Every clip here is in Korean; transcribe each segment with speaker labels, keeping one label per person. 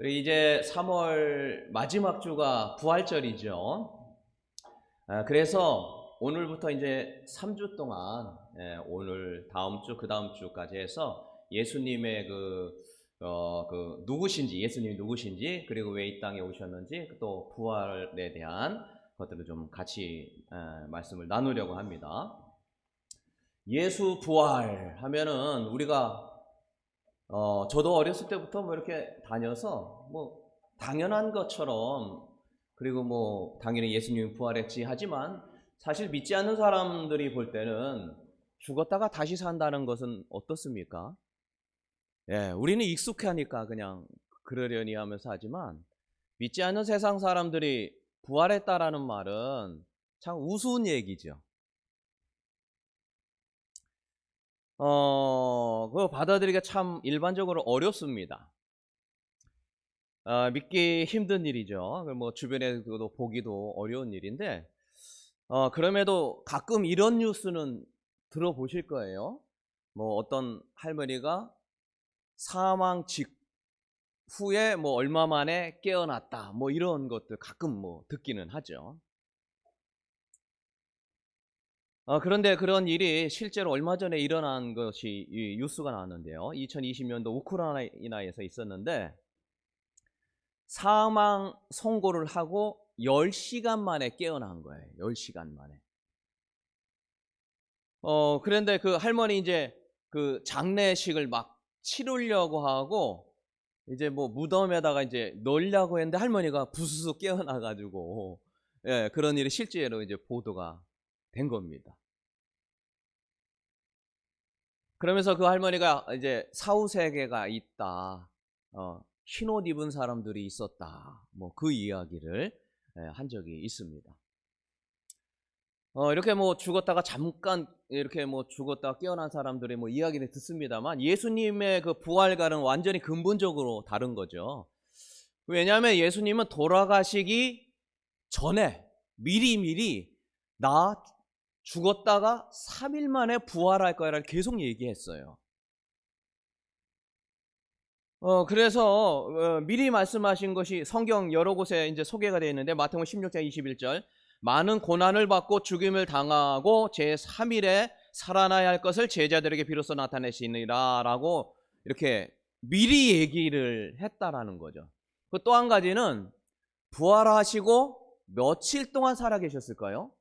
Speaker 1: 그리고 이제 3월 마지막 주가 부활절이죠. 그래서 오늘부터 이제 3주 동안, 오늘, 다음 주, 그 다음 주까지 해서 예수님의 누구신지, 예수님이 누구신지, 그리고 왜 이 땅에 오셨는지, 또 부활에 대한 것들을 좀 같이 말씀을 나누려고 합니다. 예수 부활 하면은 우리가 저도 어렸을 때부터 뭐 이렇게 다녀서 뭐 당연한 것처럼, 그리고 뭐 당연히 예수님이 부활했지 하지만, 사실 믿지 않는 사람들이 볼 때는 죽었다가 다시 산다는 것은 어떻습니까? 우리는 익숙하니까 그냥 그러려니 하면서 하지만, 믿지 않는 세상 사람들이 부활했다라는 말은 참 우스운 얘기죠. 그거 받아들이기가 참 일반적으로 어렵습니다. 믿기 힘든 일이죠. 뭐 주변에도 보기도 어려운 일인데, 그럼에도 가끔 이런 뉴스는 들어보실 거예요. 뭐 어떤 할머니가 사망 직후에 뭐 얼마 만에 깨어났다, 뭐 이런 것들 가끔 뭐 듣기는 하죠. 그런데 그런 일이 실제로 얼마 전에 일어난 것이 이 뉴스가 나왔는데요. 2020년도 우크라이나에서 있었는데, 사망 선고를 하고 10시간 만에 깨어난 거예요. 10시간 만에. 그런데 그 할머니 이제 그 장례식을 막 치르려고 하고, 이제 뭐 무덤에다가 이제 넣으려고 했는데 할머니가 부스스 깨어나 가지고, 그런 일이 실제로 이제 보도가 된 겁니다. 그러면서 그 할머니가 이제 사후세계가 있다, 흰 옷 입은 사람들이 있었다, 뭐 그 이야기를 한 적이 있습니다. 이렇게 뭐 죽었다가 잠깐 이렇게 뭐 죽었다가 깨어난 사람들의 뭐 이야기를 듣습니다만, 예수님의 그 부활과는 완전히 근본적으로 다른 거죠. 왜냐하면 예수님은 돌아가시기 전에 미리 나 죽었다가 3일 만에 부활할 거야라고 계속 얘기했어요. 그래서 미리 말씀하신 것이 성경 여러 곳에 이제 소개가 되어 있는데, 마태복음 16장 21절, 많은 고난을 받고 죽임을 당하고 제3일에 살아나야 할 것을 제자들에게 비로소 나타내시니라 라고 이렇게 미리 얘기를 했다라는 거죠. 또 한 가지는 부활하시고 며칠 동안 살아 계셨을까요?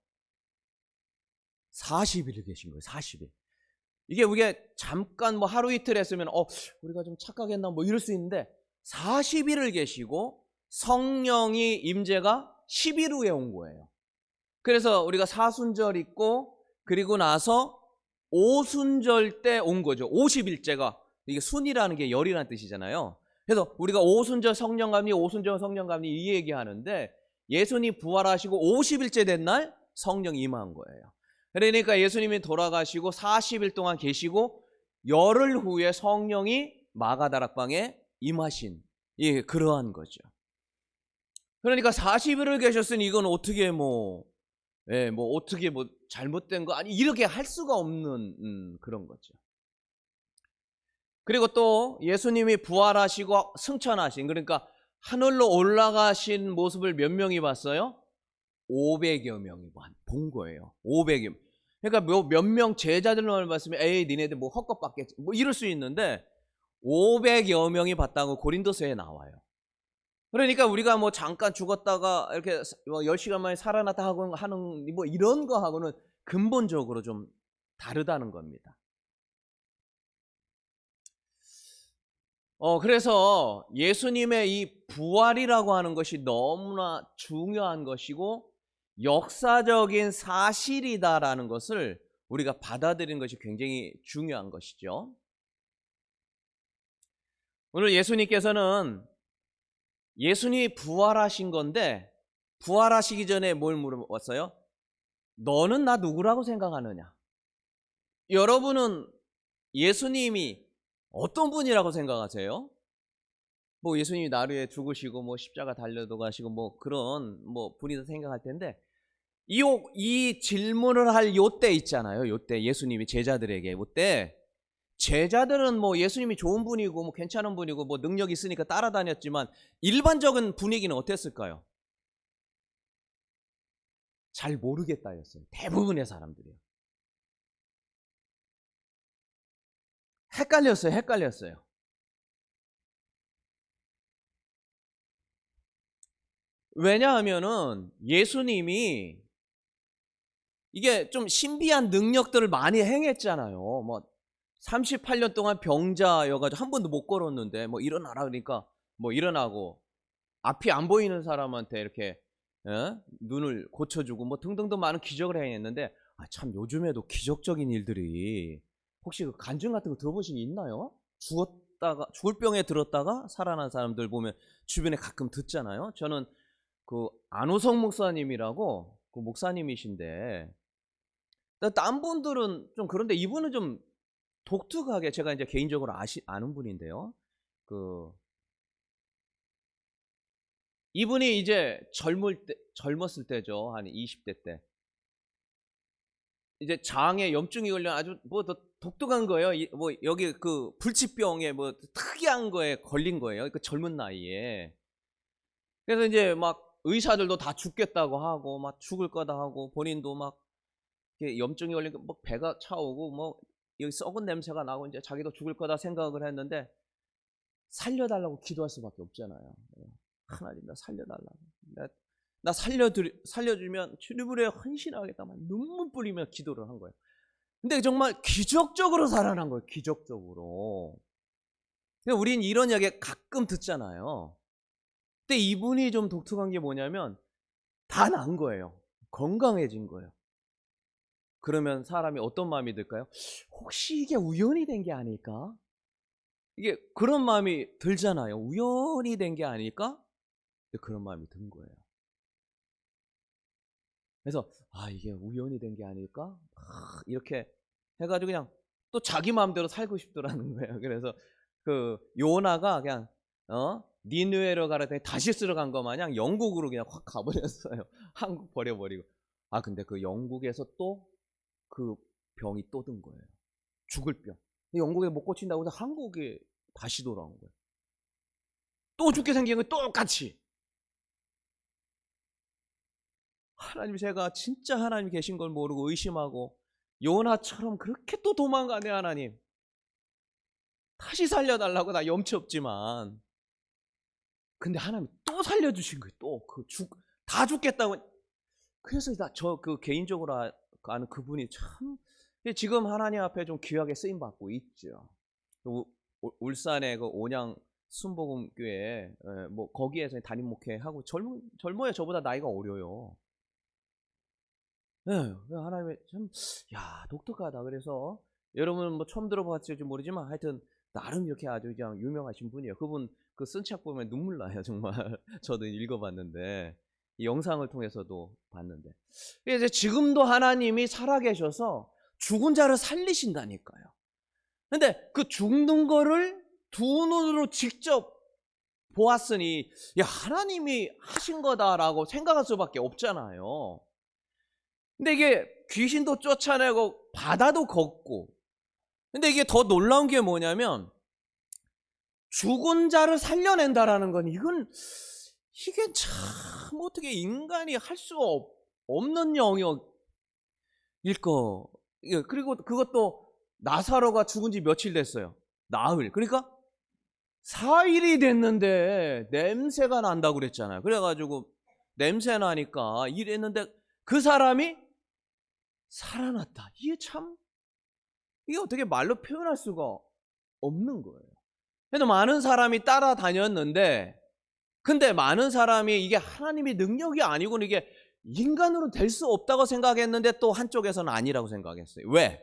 Speaker 1: 40일을 계신 거예요. 40일. 이게 우리가 잠깐 뭐 하루 이틀 했으면 우리가 좀 착각했나 뭐 이럴 수 있는데, 40일을 계시고 성령이 임재가 10일 후에 온 거예요. 그래서 우리가 사순절 있고, 그리고 나서 오순절 때 온 거죠. 50일째가, 이게 순이라는 게 열이라는 뜻이잖아요. 그래서 우리가 오순절 성령감리, 오순절 성령감리 이 얘기하는데, 예수님 부활하시고 50일째 된 날 성령이 임한 거예요. 그러니까 예수님이 돌아가시고 40일 동안 계시고 열흘 후에 성령이 마가다락방에 임하신, 그러한 거죠. 그러니까 40일을 계셨으니 이건 어떻게 어떻게 잘못된 거 아니, 이렇게 할 수가 없는 그런 거죠. 그리고 또 예수님이 부활하시고 승천하신, 그러니까 하늘로 올라가신 모습을 몇 명이 봤어요? 500여 명이 본 거예요. 500여 명. 그러니까 몇 명 제자들만 봤으면 에이 니네들 뭐 헛것 봤겠지 뭐 이럴 수 있는데, 500여 명이 봤다고 고린도서에 나와요. 그러니까 우리가 뭐 잠깐 죽었다가 이렇게 10시간 만에 살아났다 하고 하는 뭐 이런 거 하고는 근본적으로 좀 다르다는 겁니다. 그래서 예수님의 이 부활이라고 하는 것이 너무나 중요한 것이고 역사적인 사실이다라는 것을 우리가 받아들이는 것이 굉장히 중요한 것이죠. 오늘 예수님께서는 예수님이 부활하신 건데, 부활하시기 전에 뭘 물어봤어요? 너는 나 누구라고 생각하느냐? 여러분은 예수님이 어떤 분이라고 생각하세요? 뭐 예수님이 나를 위해 죽으시고 뭐 십자가 달려도 가시고 뭐 그런 뭐 분이다 생각할 텐데, 이 질문을 할 요때 있잖아요. 요때 예수님이 제자들에게 요때 제자들은 뭐 예수님이 좋은 분이고 뭐 괜찮은 분이고 뭐 능력 있으니까 따라다녔지만 일반적인 분위기는 어땠을까요? 잘 모르겠다였어요. 대부분의 사람들이요. 헷갈렸어요. 왜냐하면은 예수님이 이게 좀 신비한 능력들을 많이 행했잖아요. 뭐 38년 동안 병자여가지고 한 번도 못 걸었는데 뭐 일어나라 그러니까 뭐 일어나고, 앞이 안 보이는 사람한테 이렇게 눈을 고쳐주고 뭐 등등등 많은 기적을 행했는데, 참 요즘에도 기적적인 일들이, 혹시 그 간증 같은 거 들어보신 게 있나요? 죽을 병에 들었다가 살아난 사람들 보면 주변에 가끔 듣잖아요. 저는 그 안호성 목사님이라고 그 목사님이신데, 딴 분들은 좀 그런데 이분은 좀 독특하게, 제가 이제 개인적으로 아는 분인데요. 그 이분이 이제 젊었을 때죠. 한 20대 때. 이제 장에 염증이 걸려 아주 뭐 더 독특한 거예요. 뭐 여기 그 불치병에 뭐 특이한 거에 걸린 거예요. 그 젊은 나이에. 그래서 이제 막 의사들도 다 죽겠다고 하고 막 죽을 거다 하고, 본인도 막 염증이 걸리고 뭐 배가 차오고 뭐 여기 썩은 냄새가 나고 이제 자기도 죽을 거다 생각을 했는데, 살려달라고 기도할 수밖에 없잖아요. 하나님 나 살려달라고. 나 살려주면 주님을 위해 헌신하겠다만 눈물 뿌리며 기도를 한 거예요. 근데 정말 기적적으로 살아난 거예요. 기적적으로. 우린 이런 이야기 가끔 듣잖아요. 근데 이분이 좀 독특한 게 뭐냐면 다 난 거예요. 건강해진 거예요. 그러면 사람이 어떤 마음이 들까요? 혹시 이게 우연이 된 게 아닐까? 이게 그런 마음이 들잖아요. 우연이 된 게 아닐까? 근데 그런 마음이 든 거예요. 그래서 이게 우연이 된 게 아닐까? 이렇게 해가지고 그냥 또 자기 마음대로 살고 싶더라는 거예요. 그래서 그 요나가 그냥 니느웨로 가라 했더니 다시스로 간 거 마냥 영국으로 그냥 확 가버렸어요. 한국 버려버리고. 근데 그 영국에서 또 그 병이 또 든 거예요. 죽을 병. 영국에 못 고친다고 해서 한국에 다시 돌아온 거예요. 또 죽게 생긴 거 똑같이. 하나님, 제가 진짜 하나님 계신 걸 모르고 의심하고 요나처럼 그렇게 또 도망가네. 하나님 다시 살려달라고, 나 염치 없지만. 근데 하나님 또 살려주신 거예요. 또 다 죽겠다고. 그래서 저 그 개인적으로 아는 그분이 참 지금 하나님 앞에 좀 귀하게 쓰임 받고 있죠. 울산의 그 온양 순복음교회 뭐 거기에서 담임 목회하고 젊어요. 저보다 나이가 어려요. 네, 하나님의 참, 독특하다. 그래서 여러분 뭐 처음 들어봤을지 모르지만 하여튼 나름 이렇게 아주 그냥 유명하신 분이에요. 그분 그 쓴 책 보면 눈물 나요, 정말. 저도 읽어봤는데, 이 영상을 통해서도 봤는데, 이제 지금도 하나님이 살아계셔서 죽은 자를 살리신다니까요. 근데 그 죽는 거를 두 눈으로 직접 보았으니, 하나님이 하신 거다라고 생각할 수밖에 없잖아요. 근데 이게 귀신도 쫓아내고 바다도 걷고. 근데 이게 더 놀라운 게 뭐냐면, 죽은 자를 살려낸다라는 건 이게 참 어떻게 인간이 할 수가 없는 영역일 거. 그리고 그것도 나사로가 죽은 지 며칠 됐어요. 나흘. 그러니까 4일이 됐는데 냄새가 난다고 그랬잖아요. 그래가지고 냄새 나니까 이랬는데 그 사람이 살아났다. 이게 어떻게 말로 표현할 수가 없는 거예요. 그래도 많은 사람이 따라다녔는데, 근데 많은 사람이 이게 하나님의 능력이 아니고는 이게 인간으로 될 수 없다고 생각했는데, 또 한쪽에서는 아니라고 생각했어요. 왜?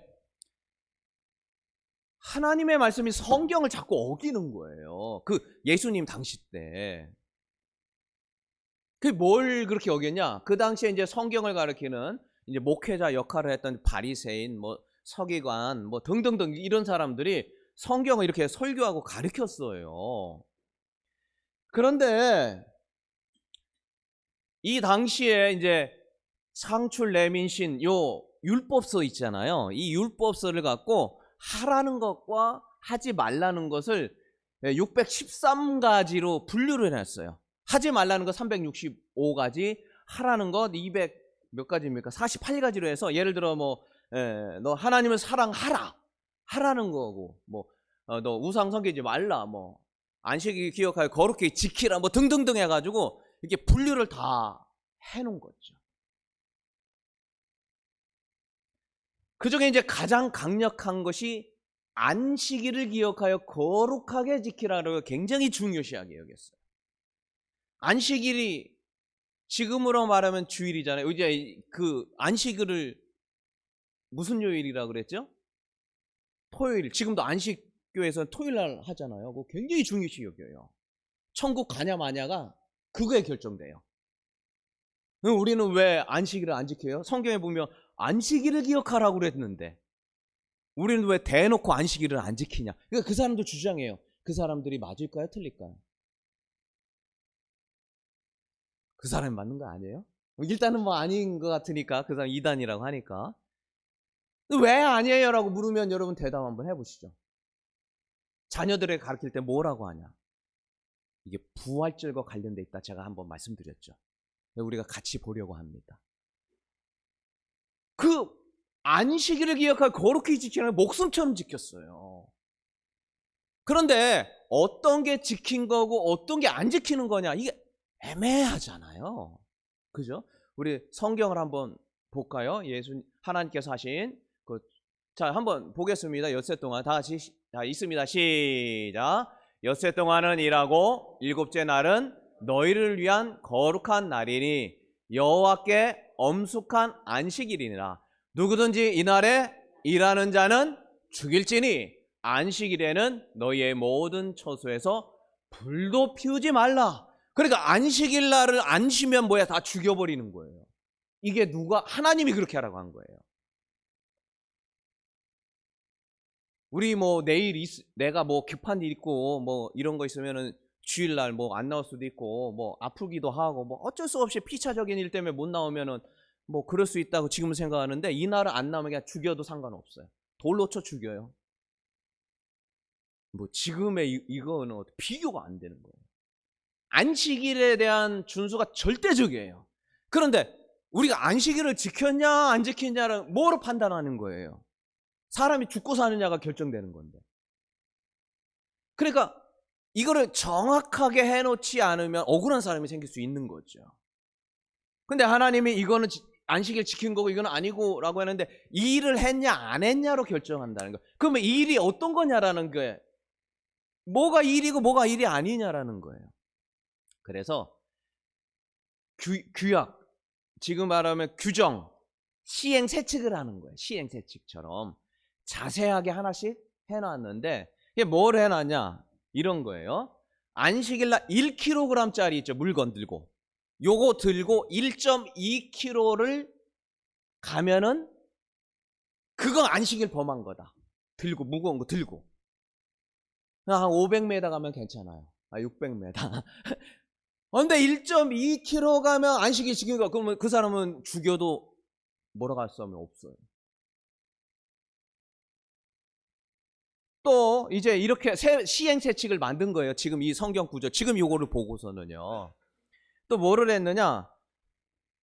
Speaker 1: 하나님의 말씀이 성경을 자꾸 어기는 거예요. 그 예수님 당시 때. 그 뭘 그렇게 어겼냐? 그 당시에 이제 성경을 가르치는 이제 목회자 역할을 했던 바리새인, 뭐 서기관, 뭐 등등등 이런 사람들이 성경을 이렇게 설교하고 가르쳤어요. 그런데 이 당시에 이제 상출 레민신 요 율법서 있잖아요. 이 율법서를 갖고 하라는 것과 하지 말라는 것을 613가지로 분류를 해놨어요. 하지 말라는 거 365가지, 하라는 것 200 몇 가지입니까? 48가지로 해서, 예를 들어 너 하나님을 사랑하라, 하라는 거고, 너 우상 섬기지 말라, 안식일 기억하여 거룩히 지키라, 등등등 해가지고 이렇게 분류를 다 해놓은 거죠. 그 중에 이제 가장 강력한 것이 안식일을 기억하여 거룩하게 지키라고 굉장히 중요시하게 여겼어요. 안식일이 지금으로 말하면 주일이잖아요. 이제 그 안식일을 무슨 요일이라 그랬죠? 토요일. 지금도 안식교에서는 토요일 날 하잖아요. 그거 굉장히 중요시 여겨요. 천국 가냐 마냐가 그거에 결정돼요. 우리는 왜 안식일을 안 지켜요? 성경에 보면 안식일을 기억하라고 그랬는데 우리는 왜 대놓고 안식일을 안 지키냐? 그러니까 그 사람도 주장해요. 그 사람들이 맞을까요? 틀릴까요? 그 사람이 맞는 거 아니에요? 일단은 아닌 것 같으니까, 그 사람 이단이라고 하니까. 왜 아니에요? 라고 물으면 여러분 대답 한번 해보시죠. 자녀들에게 가르칠 때 뭐라고 하냐? 이게 부활절과 관련돼 있다, 제가 한번 말씀드렸죠. 우리가 같이 보려고 합니다. 그 안식일을 기억할 거룩히 지키는 목숨처럼 지켰어요. 그런데 어떤 게 지킨 거고 어떤 게 안 지키는 거냐, 이게 애매하잖아요. 그죠? 우리 성경을 한번 볼까요? 하나님께서 하신 자, 한번 보겠습니다. 엿새 동안 다 같이 있습니다. 시작. 엿새 동안은 일하고 일곱째 날은 너희를 위한 거룩한 날이니 여호와께 엄숙한 안식일이니라. 누구든지 이날에 일하는 자는 죽일지니 안식일에는 너희의 모든 처소에서 불도 피우지 말라. 그러니까 안식일 날을 안 쉬면 뭐야? 다 죽여버리는 거예요. 이게 누가? 하나님이 그렇게 하라고 한 거예요. 우리 내일 내가 급한 일 있고 이런 거 있으면은 주일날 안 나올 수도 있고 아프기도 하고 어쩔 수 없이 피차적인 일 때문에 못 나오면은 그럴 수 있다고 지금은 생각하는데, 이날은 안 나오면 그냥 죽여도 상관없어요. 돌로 쳐 죽여요. 지금의 이거는 비교가 안 되는 거예요. 안식일에 대한 준수가 절대적이에요. 그런데 우리가 안식일을 지켰냐 안 지켰냐를 뭐로 판단하는 거예요? 사람이 죽고 사느냐가 결정되는 건데. 그러니까 이거를 정확하게 해놓지 않으면 억울한 사람이 생길 수 있는 거죠. 근데 하나님이 이거는 안식일 지킨 거고 이건 아니고 라고 하는데, 이 일을 했냐 안 했냐로 결정한다는 거예요. 그러면 이 일이 어떤 거냐라는 거예요. 뭐가 일이고 뭐가 일이 아니냐라는 거예요. 그래서 규약, 지금 말하면 규정, 시행세칙을 하는 거예요. 시행세칙처럼 자세하게 하나씩 해놨는데, 이게 뭘 해놨냐 이런 거예요. 안식일날 1kg짜리 있죠, 물건 들고, 요거 들고 1.2kg를 가면은 그거 안식일 범한 거다. 들고, 무거운 거 들고 한 500m 가면 괜찮아요. 600m. 근데 1.2kg 가면 안식일 지킨 거, 그러면 그 사람은 죽여도 뭐라고 할 수 없어요. 또 이제 이렇게 시행세칙을 만든 거예요. 지금 이 성경 구절, 지금 요거를 보고서는요. 또 뭐를 했느냐,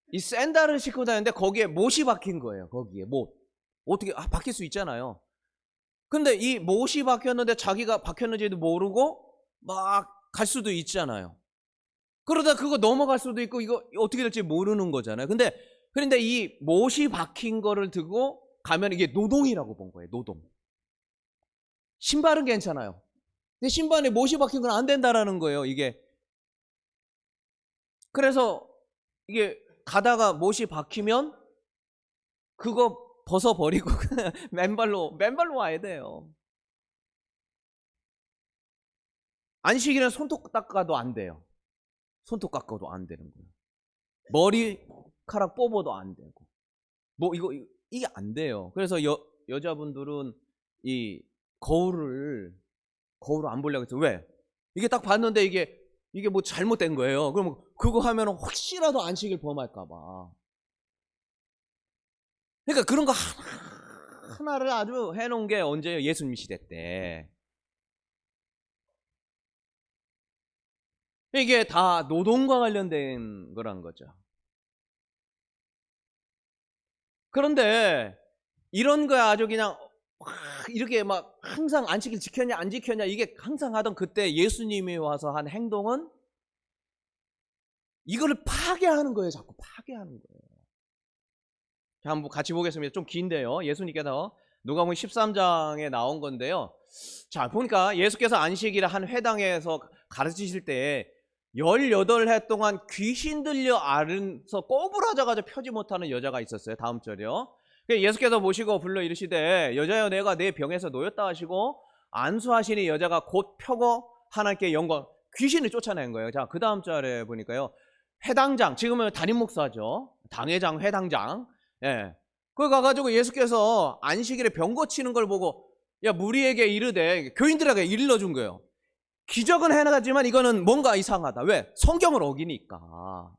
Speaker 1: 이 샌들을 신고 다니는데 거기에 못이 박힌 거예요. 거기에 못. 어떻게 박힐 수 있잖아요. 근데 이 못이 박혔는데 자기가 박혔는지도 모르고 막 갈 수도 있잖아요. 그러다 그거 넘어갈 수도 있고, 이거 어떻게 될지 모르는 거잖아요. 그런데 이 못이 박힌 거를 들고 가면 이게 노동이라고 본 거예요. 노동. 신발은 괜찮아요. 근데 신발에 못이 박힌 건 안 된다라는 거예요, 이게. 그래서 이게 가다가 못이 박히면 그거 벗어버리고 맨발로 와야 돼요. 안식일은 손톱 닦아도 안 돼요. 손톱 깎아도 안 되는 거예요. 머리카락 뽑아도 안 되고. 이게 안 돼요. 그래서 여자분들은 이 거울을 안 보려고 했어요. 왜? 이게 딱 봤는데 이게 잘못된 거예요. 그럼 그거 하면 혹시라도 안식일 범할까봐. 그러니까 그런 거 하나를 아주 해놓은 게 언제예요? 예수님 시대 때. 이게 다 노동과 관련된 거란 거죠. 그런데 이런 거야 아주 그냥 이렇게 막 항상 안식일 지켰냐 안 지켰냐 이게 항상 하던 그때 예수님이 와서 한 행동은 이거를 파괴하는 거예요. 자꾸 파괴하는 거예요. 자, 한번 같이 보겠습니다. 좀 긴데요. 예수님께서 누가복음 13장에 나온 건데요. 자, 보니까 예수께서 안식일에 한 회당에서 가르치실 때 18해 동안 귀신 들려 앓아서 꼬부라져가지고 펴지 못하는 여자가 있었어요. 다음 절이요. 예수께서 모시고 불러 이르시되 여자여 내가 내 병에서 놓였다 하시고 안수하시니 여자가 곧 펴고 하나님께 영광, 귀신을 쫓아낸 거예요. 자, 그 다음 절에 보니까요. 회당장, 지금은 담임 목사죠. 당회장, 회당장. 예. 거기 가가지고 예수께서 안식일에 병 고치는 걸 보고 야 무리에게 이르되 교인들에게 일러준 거예요. 기적은 해나가지만 이거는 뭔가 이상하다. 왜? 성경을 어기니까.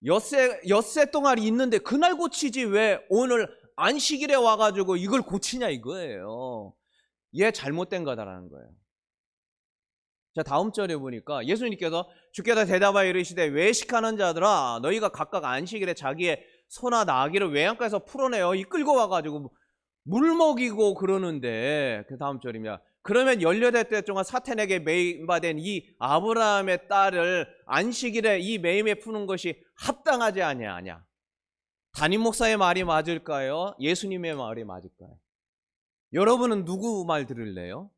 Speaker 1: 엿새 동안 있는데 그날 고치지 왜 오늘 안식일에 와가지고 이걸 고치냐 이거예요. 얘 잘못된 거다라는 거예요. 자, 다음 절에 보니까 예수님께서 주께서 대답하여 이르시되 외식하는 자들아 너희가 각각 안식일에 자기의 소나 나귀를 외양간에서 풀어내어 이끌고 와가지고 물 먹이고 그러는데 그 다음 절입니다. 그러면 18대 동안 사탄에게 매임받은 이 아브라함의 딸을 안식일에 이 매임에 푸는 것이 합당하지 아니하냐. 담임 목사의 말이 맞을까요? 예수님의 말이 맞을까요? 여러분은 누구 말 들을래요?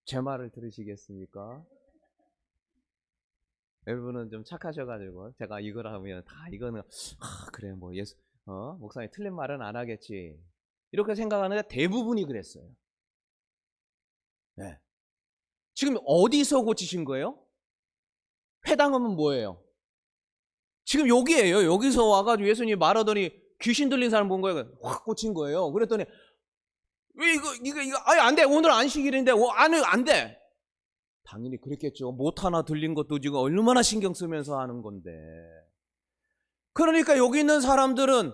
Speaker 1: 제 말을 들으시겠습니까? 여러분은 좀 착하셔가지고 제가 이걸 하면 다 이거는 그래 뭐 예수 목사님 틀린 말은 안 하겠지 이렇게 생각하는데 대부분이 그랬어요. 네. 지금 어디서 고치신 거예요? 회당하면 뭐예요? 지금 여기에요. 여기서 와가지고 예수님이 말하더니 귀신 들린 사람 본 거예요. 확 고친 거예요. 그랬더니 왜 이거 아니 안 돼. 오늘 안식일인데 안 돼. 당연히 그랬겠죠. 못 하나 들린 것도 지금 얼마나 신경 쓰면서 하는 건데. 그러니까 여기 있는 사람들은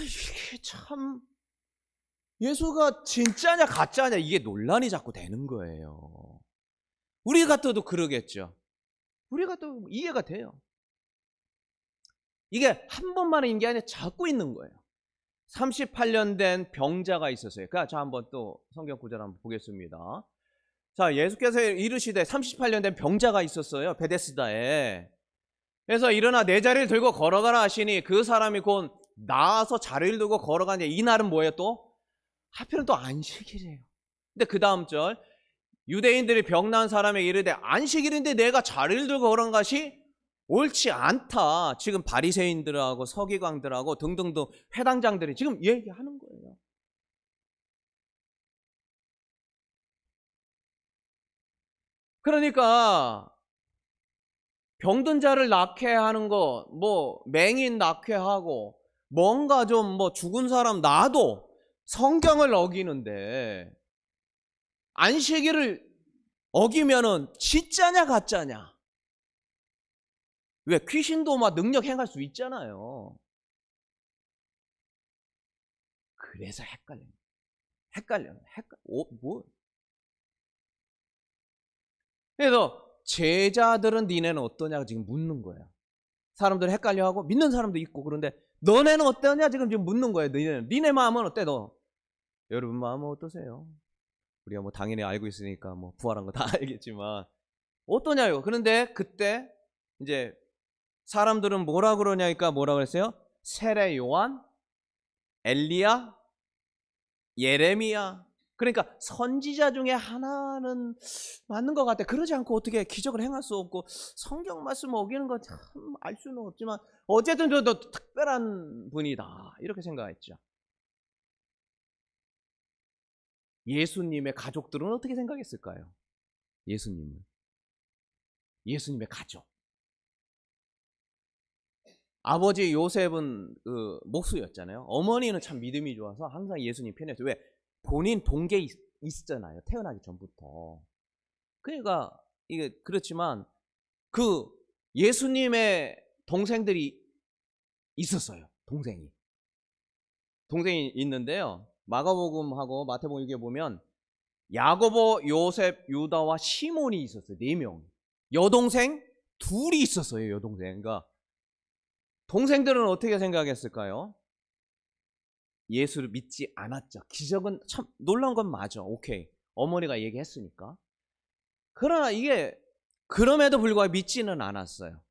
Speaker 1: 이게 참 예수가 진짜냐 가짜냐 이게 논란이 자꾸 되는 거예요. 우리 같아도 그러겠죠. 우리 같아도 이해가 돼요. 이게 한 번만 있는 게 아니라 자꾸 있는 거예요. 38년 된 병자가 있었어요. 자, 한번 또 성경 구절 한번 보겠습니다. 자, 예수께서 이르시되 38년 된 병자가 있었어요. 베데스다에. 그래서 일어나 내 자리를 들고 걸어가라 하시니 그 사람이 곧 나와서 자리를 들고 걸어가니 이날은 뭐예요 또? 하필은 또 안식일이에요. 근데 그 다음 절 유대인들이 병난 사람에게 이르되 안식일인데 내가 자리를 들고 걸어간 것이 옳지 않다. 지금 바리새인들하고 서기관들하고 등등등 회당장들이 지금 얘기하는 거예요. 그러니까 병든 자를 낫게 하는 거, 뭐 맹인 낫게 하고 뭔가 좀 뭐 죽은 사람 놔도 성경을 어기는데 안식일을 어기면은 진짜냐 가짜냐? 왜 귀신도 막 능력 행할 수 있잖아요. 그래서 헷갈려. 뭐? 그래서 제자들은 니네는 어떠냐 지금 묻는 거예요. 사람들 헷갈려하고 믿는 사람도 있고 그런데 너네는 어떠냐 지금 묻는 거예요. 니네 마음은 어때 너? 여러분 마음은 어떠세요? 우리가 뭐 당연히 알고 있으니까 뭐 부활한 거 다 알겠지만 어떠냐요? 그런데 그때 이제 사람들은 뭐라 그러냐니까 뭐라 그랬어요? 세례 요한, 엘리야, 예레미야. 그러니까 선지자 중에 하나는 맞는 것 같아. 그러지 않고 어떻게 기적을 행할 수 없고 성경 말씀 어기는 건 참 알 수는 없지만 어쨌든 더 특별한 분이다. 이렇게 생각했죠. 예수님의 가족들은 어떻게 생각했을까요? 예수님의 가족. 아버지 요셉은 목수였잖아요. 어머니는 참 믿음이 좋아서 항상 예수님 편이었어요. 왜? 본인 동계 있었잖아요. 태어나기 전부터. 그러니까 이게 그렇지만 그 예수님의 동생들이 있었어요. 동생이. 동생이 있는데요. 마가복음하고 마태복음 이게 보면 야고보, 요셉, 유다와 시몬이 있었어요. 4명. 여동생 둘이 있었어요. 여동생. 그러니까 동생들은 어떻게 생각했을까요? 예수를 믿지 않았죠. 기적은 참 놀라운 건 맞아. 오케이. 어머니가 얘기했으니까. 그러나 이게 그럼에도 불구하고 믿지는 않았어요.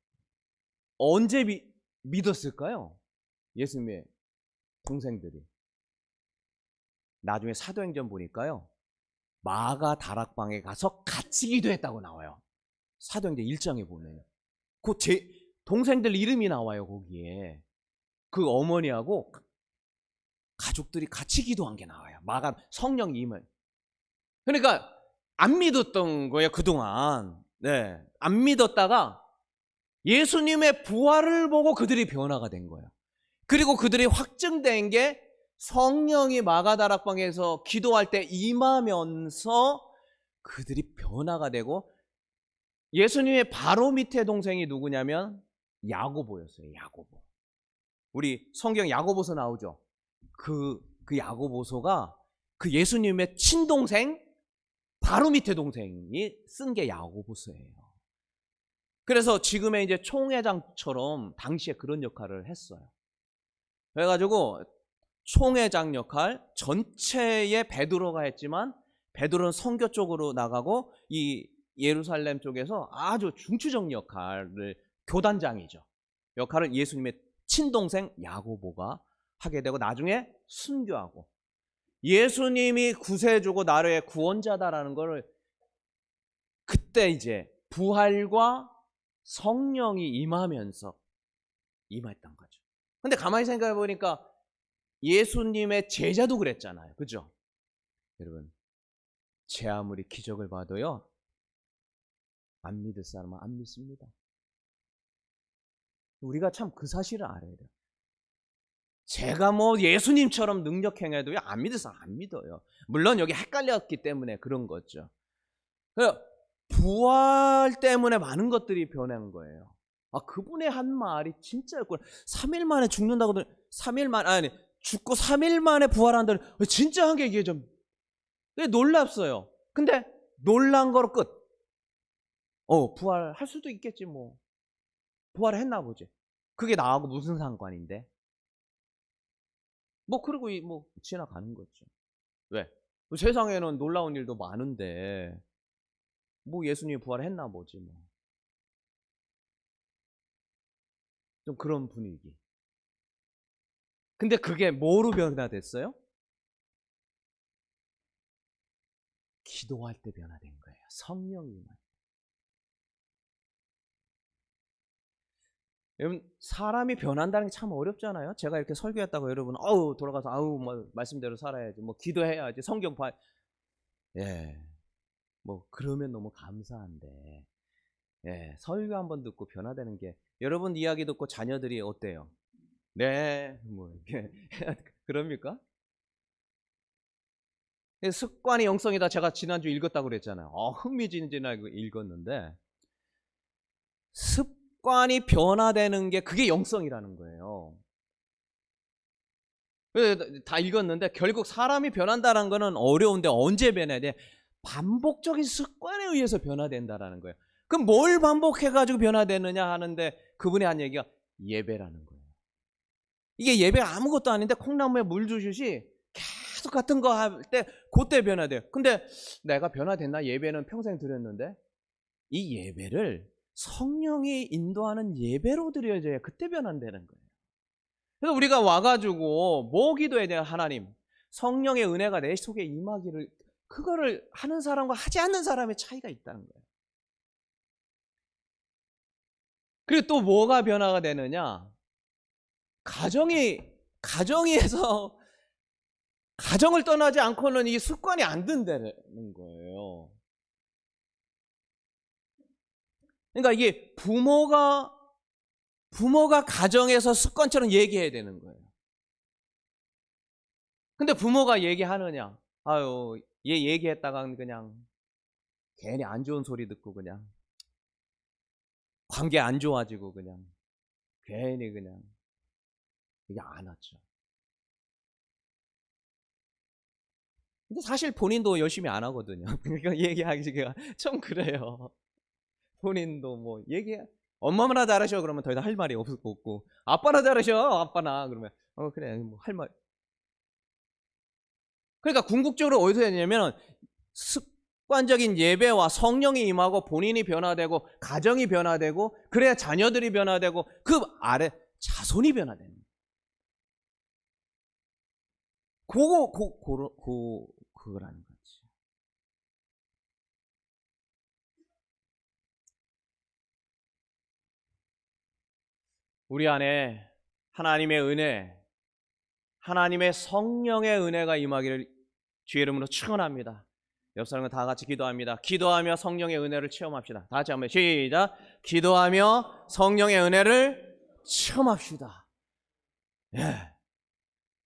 Speaker 1: 언제 믿었을까요? 예수님의 동생들이. 나중에 사도행전 보니까요. 마가 다락방에 가서 같이 기도했다고 나와요. 사도행전 1장에 보면. 그 제 동생들 이름이 나와요, 거기에. 그 어머니하고 가족들이 같이 기도한 게 나와요. 마가 성령 임을. 그러니까 안 믿었던 거예요, 그동안. 네. 안 믿었다가 예수님의 부활을 보고 그들이 변화가 된 거예요. 그리고 그들이 확증된 게 성령이 마가다락방에서 기도할 때 임하면서 그들이 변화가 되고 예수님의 바로 밑에 동생이 누구냐면 야고보였어요. 야고보. 우리 성경 야고보서 나오죠. 그 야고보서가 그 예수님의 친동생 바로 밑에 동생이 쓴 게 야고보서예요. 그래서 지금의 이제 총회장처럼 당시에 그런 역할을 했어요. 그래가지고 총회장 역할 전체에 베드로가 했지만 베드로는 선교 쪽으로 나가고 이 예루살렘 쪽에서 아주 중추적 역할을 교단장이죠. 역할을 예수님의 친동생 야고보가 하게 되고 나중에 순교하고 예수님이 구세주고 나라의 구원자다라는 것을 그때 이제 부활과 성령이 임하면서 임했던 거죠. 근데 가만히 생각해 보니까 예수님의 제자도 그랬잖아요. 그죠? 여러분, 제 아무리 기적을 봐도요, 안 믿을 사람은 안 믿습니다. 우리가 참 그 사실을 알아야 돼요. 제가 뭐 예수님처럼 능력 행해도요, 안 믿을 사람 안 믿어요. 물론 여기 헷갈렸기 때문에 그런 거죠. 부활 때문에 많은 것들이 변한 거예요. 아, 그분의 한 말이 진짜였구나. 3일 만에 죽는다고, 3일 만에, 아니, 죽고 3일 만에 부활한다는, 진짜 한 게 이게 좀, 놀랍어요. 근데 놀란 거로 끝. 부활할 수도 있겠지, 뭐. 부활했나 보지. 그게 나하고 무슨 상관인데? 뭐, 그러고, 뭐, 지나가는 거죠. 왜? 세상에는 놀라운 일도 많은데, 뭐, 예수님이 부활했나 보지, 뭐. 좀 그런 분위기. 근데 그게 뭐로 변화됐어요? 기도할 때 변화된 거예요. 성령이. 여러분, 사람이 변한다는 게 참 어렵잖아요. 제가 이렇게 설교했다고 여러분, 돌아가서, 뭐, 말씀대로 살아야지. 뭐, 기도해야지. 성경 봐. 예. 뭐, 그러면 너무 감사한데. 예. 설교 한번 듣고 변화되는 게, 여러분 이야기 듣고 자녀들이 어때요? 네. 뭐, 이렇게. 그럽니까? 습관이 영성이다. 제가 지난주 읽었다고 그랬잖아요. 흥미진진하게 읽었는데, 습관이 변화되는 게 그게 영성이라는 거예요. 다 읽었는데 결국 사람이 변한다는 거는 어려운데 언제 변해야 돼? 반복적인 습관에 의해서 변화된다는 거예요. 그럼 뭘 반복해가지고 변화되느냐 하는데 그분이 한 얘기가 예배라는 거예요. 이게 예배가 아무것도 아닌데 콩나무에 물 주듯이 계속 같은 거 할 때 그때 변화돼요. 근데 내가 변화됐나? 예배는 평생 드렸는데 이 예배를 성령이 인도하는 예배로 드려져야 그때 변화되는 거예요. 그래서 우리가 와가지고 뭐 기도해야 돼요? 하나님, 성령의 은혜가 내 속에 임하기를, 그거를 하는 사람과 하지 않는 사람의 차이가 있다는 거예요. 그리고 또 뭐가 변화가 되느냐? 가정에서 가정을 떠나지 않고는 이 습관이 안 든다는 거예요. 그러니까 이게 부모가 가정에서 습관처럼 얘기해야 되는 거예요. 근데 부모가 얘기하느냐? 얘 얘기했다가 그냥 괜히 안 좋은 소리 듣고 그냥 관계 안 좋아지고 그냥 괜히 그냥 이게 안 왔죠. 근데 사실 본인도 열심히 안 하거든요. 그러니까 얘기하기가 좀 그래요. 본인도 뭐 엄마나 잘하셔 그러면 더 이상 할 말이 없고, 아빠나 잘하셔 아빠나 그러면 그래 뭐 할 말. 그러니까 궁극적으로 어디서 했냐면 습관적인 예배와 성령이 임하고 본인이 변화되고 가정이 변화되고 그래야 자녀들이 변화되고 그 아래 자손이 변화되는 거예요. 그거라는 거지. 우리 안에 하나님의 은혜, 하나님의 성령의 은혜가 임하기를 주의 이름으로 축원합니다. 옆 사람과 다 같이 기도합니다. 기도하며 성령의 은혜를 체험합시다. 다 같이 한번 시작. 기도하며 성령의 은혜를 체험합시다. 예.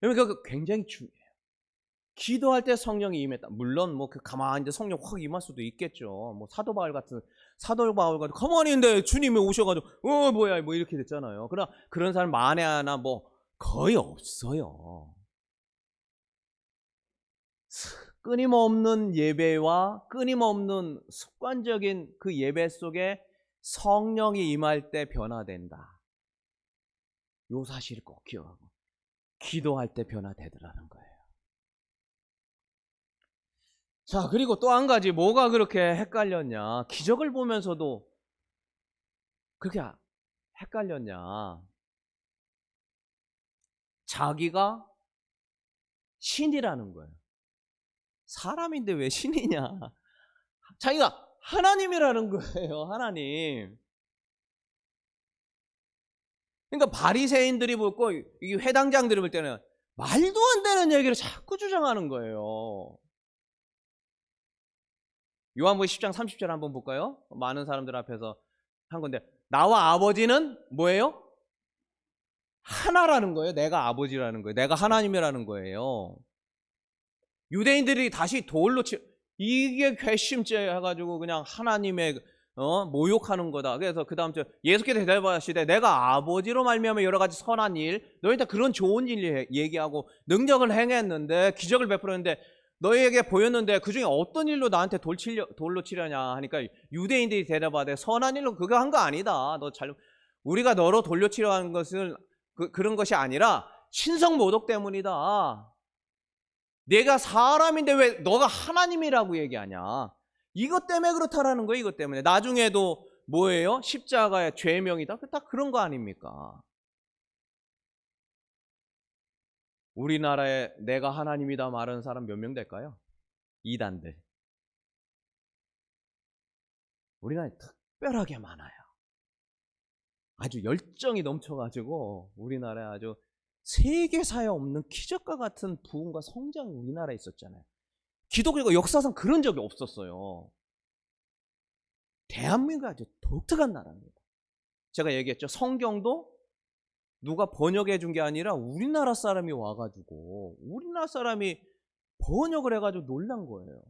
Speaker 1: 그러니까 그 굉장히 중요해요. 기도할 때 성령이 임했다. 물론 뭐 그 가만히 성령 확 임할 수도 있겠죠. 뭐 사도 바울 같은 가만히 있는데 주님이 오셔가지고 뭐야 뭐 이렇게 됐잖아요. 그러나 그런 사람 만에 하나 뭐 거의 없어요. 끊임없는 예배와 끊임없는 습관적인 그 예배 속에 성령이 임할 때 변화된다. 요 사실을 꼭 기억하고 기도할 때 변화되더라는 거예요. 자, 그리고 또 한 가지 뭐가 그렇게 헷갈렸냐. 기적을 보면서도 그렇게 헷갈렸냐. 자기가 신이라는 거예요. 사람인데 왜 신이냐. 자기가 하나님이라는 거예요. 하나님. 그러니까 바리새인들이 볼고 이 회당장들이 볼 때는 말도 안 되는 얘기를 자꾸 주장하는 거예요. 요한복음 10장 30절 한번 볼까요? 많은 사람들 앞에서 한 건데 나와 아버지는 뭐예요? 하나라는 거예요. 내가 아버지라는 거예요. 내가 하나님이라는 거예요. 유대인들이 다시 돌로 이게 괘씸죄 해가지고 그냥 하나님의 모욕하는 거다. 그래서 그 다음 주 예수께서 대답하시되 내가 아버지로 말미암아 여러 가지 선한 일 너희 다 그런 좋은 일 얘기하고 능력을 행했는데 기적을 베풀었는데 너희에게 보였는데 그중에 어떤 일로 나한테 돌로 치려냐 하니까 유대인들이 대답하되 선한 일로 그거 한 거 아니다. 우리가 너로 돌려 치려 하는 것은 그런 것이 아니라 신성 모독 때문이다. 내가 사람인데 왜 너가 하나님이라고 얘기하냐. 이것 때문에 그렇다라는 거예요. 이것 때문에 나중에도 뭐예요? 십자가의 죄명이다. 딱 그런 거 아닙니까? 우리나라에 내가 하나님이다 말하는 사람 몇 명 될까요? 이단들. 우리나라에 특별하게 많아요. 아주 열정이 넘쳐가지고 우리나라에 아주 세계사에 없는 기적과 같은 부흥과 성장이 우리나라에 있었잖아요. 기독교가 역사상 그런 적이 없었어요. 대한민국이 아주 독특한 나라입니다. 제가 얘기했죠. 성경도 누가 번역해 준 게 아니라 우리나라 사람이 와가지고 우리나라 사람이 번역을 해가지고 놀란 거예요.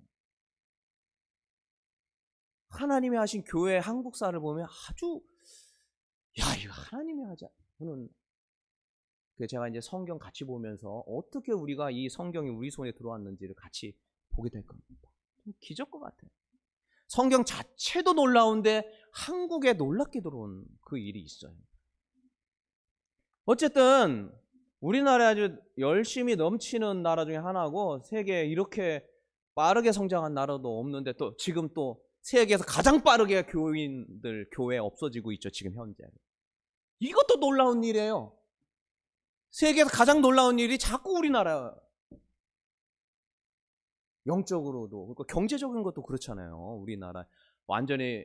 Speaker 1: 하나님이 하신 교회 한국사를 보면 아주 이거 하나님이 하자. 저는 제가 이제 성경 같이 보면서 어떻게 우리가 이 성경이 우리 손에 들어왔는지를 같이 보게 될 겁니다. 기적과 같아요. 성경 자체도 놀라운데 한국에 놀랍게 들어온 그 일이 있어요. 어쨌든 우리나라 아주 열심히 넘치는 나라 중에 하나고 세계에 이렇게 빠르게 성장한 나라도 없는데 또 지금 또 세계에서 가장 빠르게 교회 없어지고 있죠. 지금 현재. 이것도 놀라운 일이에요. 세계에서 가장 놀라운 일이 자꾸 우리나라 영적으로도 그러니까 경제적인 것도 그렇잖아요. 우리나라 완전히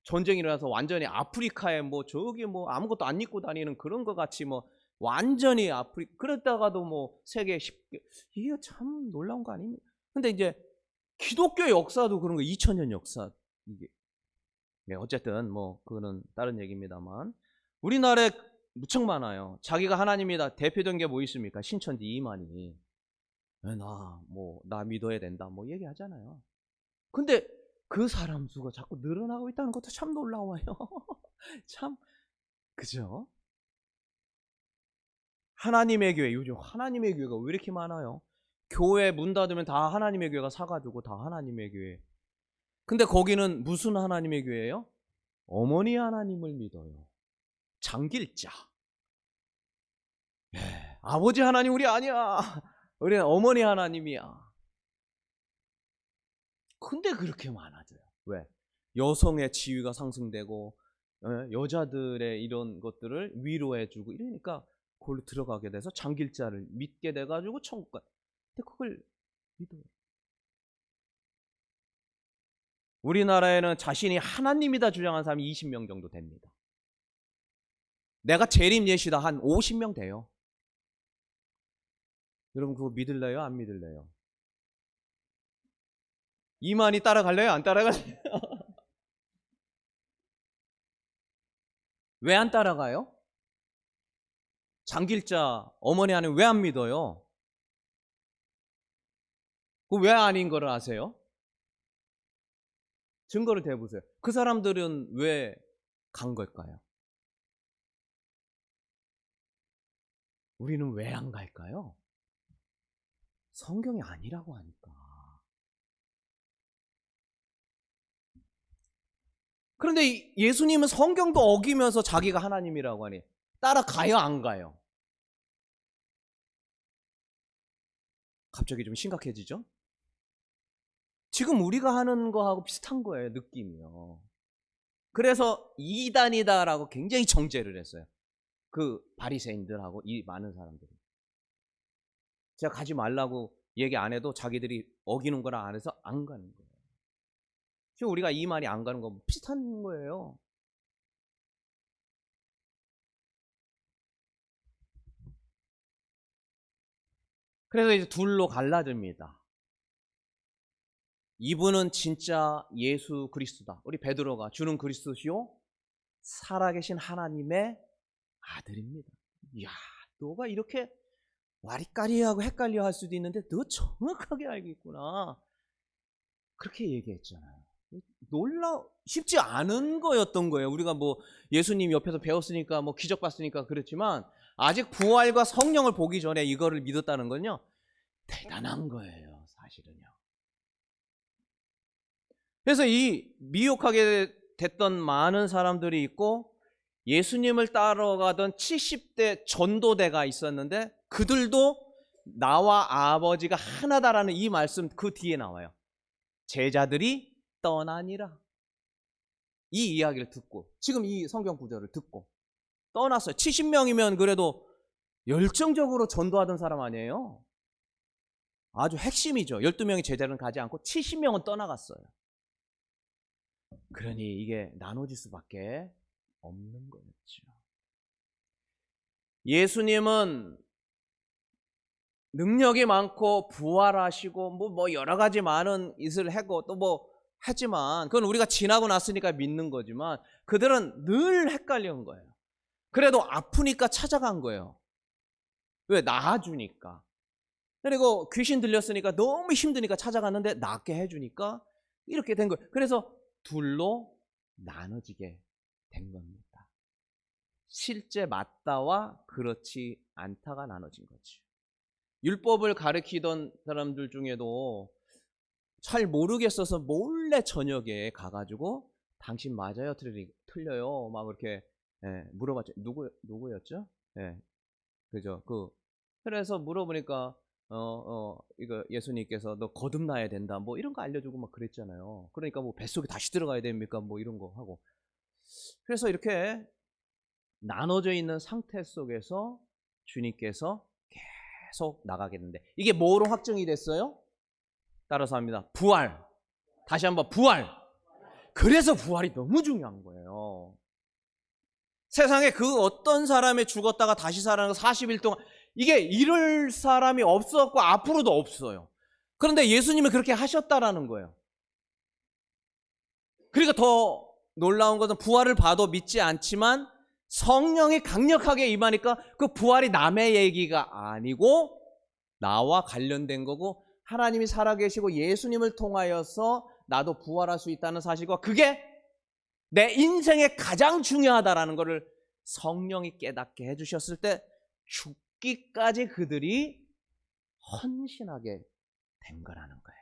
Speaker 1: 전쟁이 일어나서 완전히 아프리카에 뭐 저기 뭐 아무것도 안 입고 다니는 그런 것 같이 뭐 완전히 그랬다가도 뭐 세계 10개 이게 참 놀라운 거 아닙니까? 근데 이제 기독교 역사도 그런 거 2000년 역사 이게 네, 어쨌든 뭐 그거는 다른 얘기입니다만 우리나라에 무척 많아요. 자기가 하나님이다 대표된 게 뭐 있습니까? 신천지 이만희 나 믿어야 된다 뭐 얘기하잖아요. 근데 그 사람 수가 자꾸 늘어나고 있다는 것도 참 놀라워요. 참 그죠? 하나님의 교회 요즘 하나님의 교회가 왜 이렇게 많아요? 교회 문 닫으면 다 하나님의 교회가 사가지고 다 하나님의 교회. 근데 거기는 무슨 하나님의 교회예요? 어머니 하나님을 믿어요. 장길자. 아버지 하나님 우리 아니야. 우리는 어머니 하나님이야. 근데 그렇게 많아져요. 왜? 여성의 지위가 상승되고 여자들의 이런 것들을 위로해주고 이러니까 그걸로 들어가게 돼서 장길자를 믿게 돼가지고 천국 가. 근데 그걸 믿어요. 우리나라에는 자신이 하나님이다 주장하는 사람이 20명 정도 됩니다. 내가 재림 예시다 한 50명 돼요. 여러분 그거 믿을래요? 안 믿을래요? 이만희 따라갈래요? 안 따라갈래요? 왜 안 따라가요? 장길자 어머니 하나님 왜 안 믿어요? 그 왜 아닌 거를 아세요? 증거를 대보세요. 그 사람들은 왜 간 걸까요? 우리는 왜 안 갈까요? 성경이 아니라고 하니까. 그런데 예수님은 성경도 어기면서 자기가 하나님이라고 하니 따라가요, 안 가요? 갑자기 좀 심각해지죠? 지금 우리가 하는 거하고 비슷한 거예요, 느낌이요. 그래서 이단이다라고 굉장히 정죄를 했어요. 그 바리새인들하고 이 많은 사람들이. 제가 가지 말라고 얘기 안 해도 자기들이 어기는 거라 안 해서 안 가는 거예요. 지금 우리가 이 말이 안 가는 거 비슷한 거예요. 그래서 이제 둘로 갈라집니다. 이분은 진짜 예수 그리스도다. 우리 베드로가 주는 그리스도시요 살아계신 하나님의 아들입니다. 이야, 너가 이렇게 와리까리하고 헷갈려 할 수도 있는데 너 정확하게 알고 있구나. 그렇게 얘기했잖아요. 쉽지 않은 거였던 거예요. 우리가 뭐 예수님 옆에서 배웠으니까 뭐 기적 봤으니까 그렇지만 아직 부활과 성령을 보기 전에 이거를 믿었다는 건요 대단한 거예요, 사실은요. 그래서 이 미혹하게 됐던 많은 사람들이 있고 예수님을 따라가던 70대 전도대가 있었는데 그들도 나와 아버지가 하나다라는 이 말씀 그 뒤에 나와요. 제자들이 떠나니라. 이 이야기를 듣고 지금 이 성경 구절을 듣고 떠났어요. 70명이면 그래도 열정적으로 전도하던 사람 아니에요? 아주 핵심이죠. 12명의 제자는 가지 않고 70명은 떠나갔어요. 그러니 이게 나눠질 수밖에 없는 거였죠. 예수님은 능력이 많고 부활하시고 뭐 여러 가지 많은 일을 하고 또 뭐 하지만 그건 우리가 지나고 났으니까 믿는 거지만 그들은 늘 헷갈린 거예요. 그래도 아프니까 찾아간 거예요. 왜? 나아주니까. 그리고 귀신 들렸으니까 너무 힘드니까 찾아갔는데 낫게 해주니까 이렇게 된 거예요. 그래서 둘로 나눠지게 된 겁니다. 실제 맞다와 그렇지 않다가 나눠진 거죠. 율법을 가르치던 사람들 중에도 잘 모르겠어서 몰래 저녁에 가가지고 당신 맞아요? 틀려요? 막 이렇게 물어봤죠. 누구였죠? 그죠? 그래서 물어보니까 이거 예수님께서 너 거듭나야 된다 뭐 이런 거 알려주고 막 그랬잖아요. 그러니까 뭐 뱃속에 다시 들어가야 됩니까? 뭐 이런 거 하고. 그래서 이렇게 나눠져 있는 상태 속에서 주님께서 계속 나가겠는데 이게 뭐로 확정이 됐어요? 따라서 합니다. 부활. 다시 한번 부활. 그래서 부활이 너무 중요한 거예요. 세상에 그 어떤 사람이 죽었다가 다시 살아나서 40일 동안 이게 이럴 사람이 없었고 앞으로도 없어요. 그런데 예수님은 그렇게 하셨다라는 거예요. 그러니까 더 놀라운 것은 부활을 봐도 믿지 않지만 성령이 강력하게 임하니까 그 부활이 남의 얘기가 아니고 나와 관련된 거고 하나님이 살아계시고 예수님을 통하여서 나도 부활할 수 있다는 사실과 그게 내 인생에 가장 중요하다라는 것을 성령이 깨닫게 해주셨을 때 죽기까지 그들이 헌신하게 된 거라는 거예요.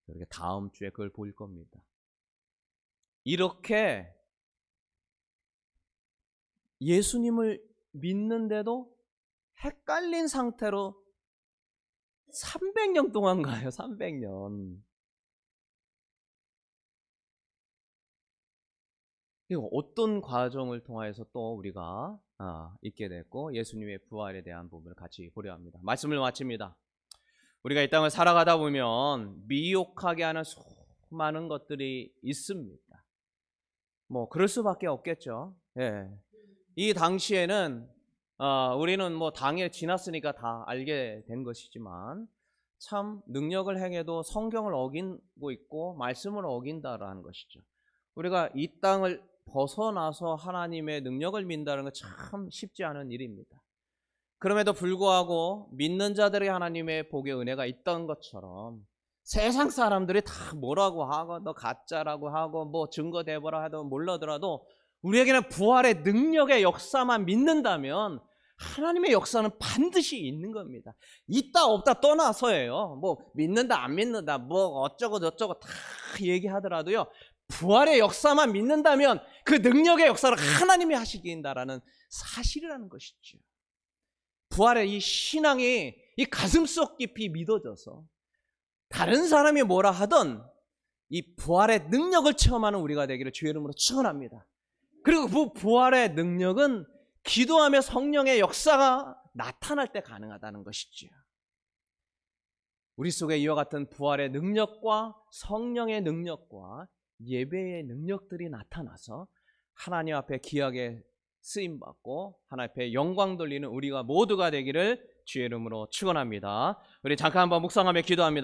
Speaker 1: 그렇게 다음 주에 그걸 볼 겁니다. 이렇게 예수님을 믿는데도 헷갈린 상태로 300년 동안 가요. 300년. 이거 어떤 과정을 통해서 또 우리가 있게 됐고 예수님의 부활에 대한 부분을 같이 보려 합니다. 말씀을 마칩니다. 우리가 이 땅을 살아가다 보면 미혹하게 하는 수많은 것들이 있습니다. 뭐 그럴 수밖에 없겠죠. 예. 이 당시에는 우리는 뭐 당일 지났으니까 다 알게 된 것이지만 참 능력을 행해도 성경을 어기고 있고 말씀을 어긴다라는 것이죠. 우리가 이 땅을 벗어나서 하나님의 능력을 믿는다는 건 참 쉽지 않은 일입니다. 그럼에도 불구하고 믿는 자들의 하나님의 복의 은혜가 있던 것처럼 세상 사람들이 다 뭐라고 하고 너 가짜라고 하고 뭐 증거 대보라 하든 몰라더라도 우리에게는 부활의 능력의 역사만 믿는다면 하나님의 역사는 반드시 있는 겁니다. 있다 없다 떠나서예요. 뭐 믿는다 안 믿는다 뭐 어쩌고 저쩌고 다 얘기하더라도요. 부활의 역사만 믿는다면 그 능력의 역사를 하나님이 하시긴다라는 사실이라는 것이죠. 부활의 이 신앙이 이 가슴속 깊이 믿어져서 다른 사람이 뭐라 하던 이 부활의 능력을 체험하는 우리가 되기를 주의 이름으로 축원합니다. 그리고 그 부활의 능력은 기도하며 성령의 역사가 나타날 때 가능하다는 것이지요. 우리 속에 이와 같은 부활의 능력과 성령의 능력과 예배의 능력들이 나타나서 하나님 앞에 귀하게 쓰임받고 하나님 앞에 영광 돌리는 우리가 모두가 되기를 주의 이름으로 축원합니다. 우리 잠깐 한번 묵상하며 기도합니다.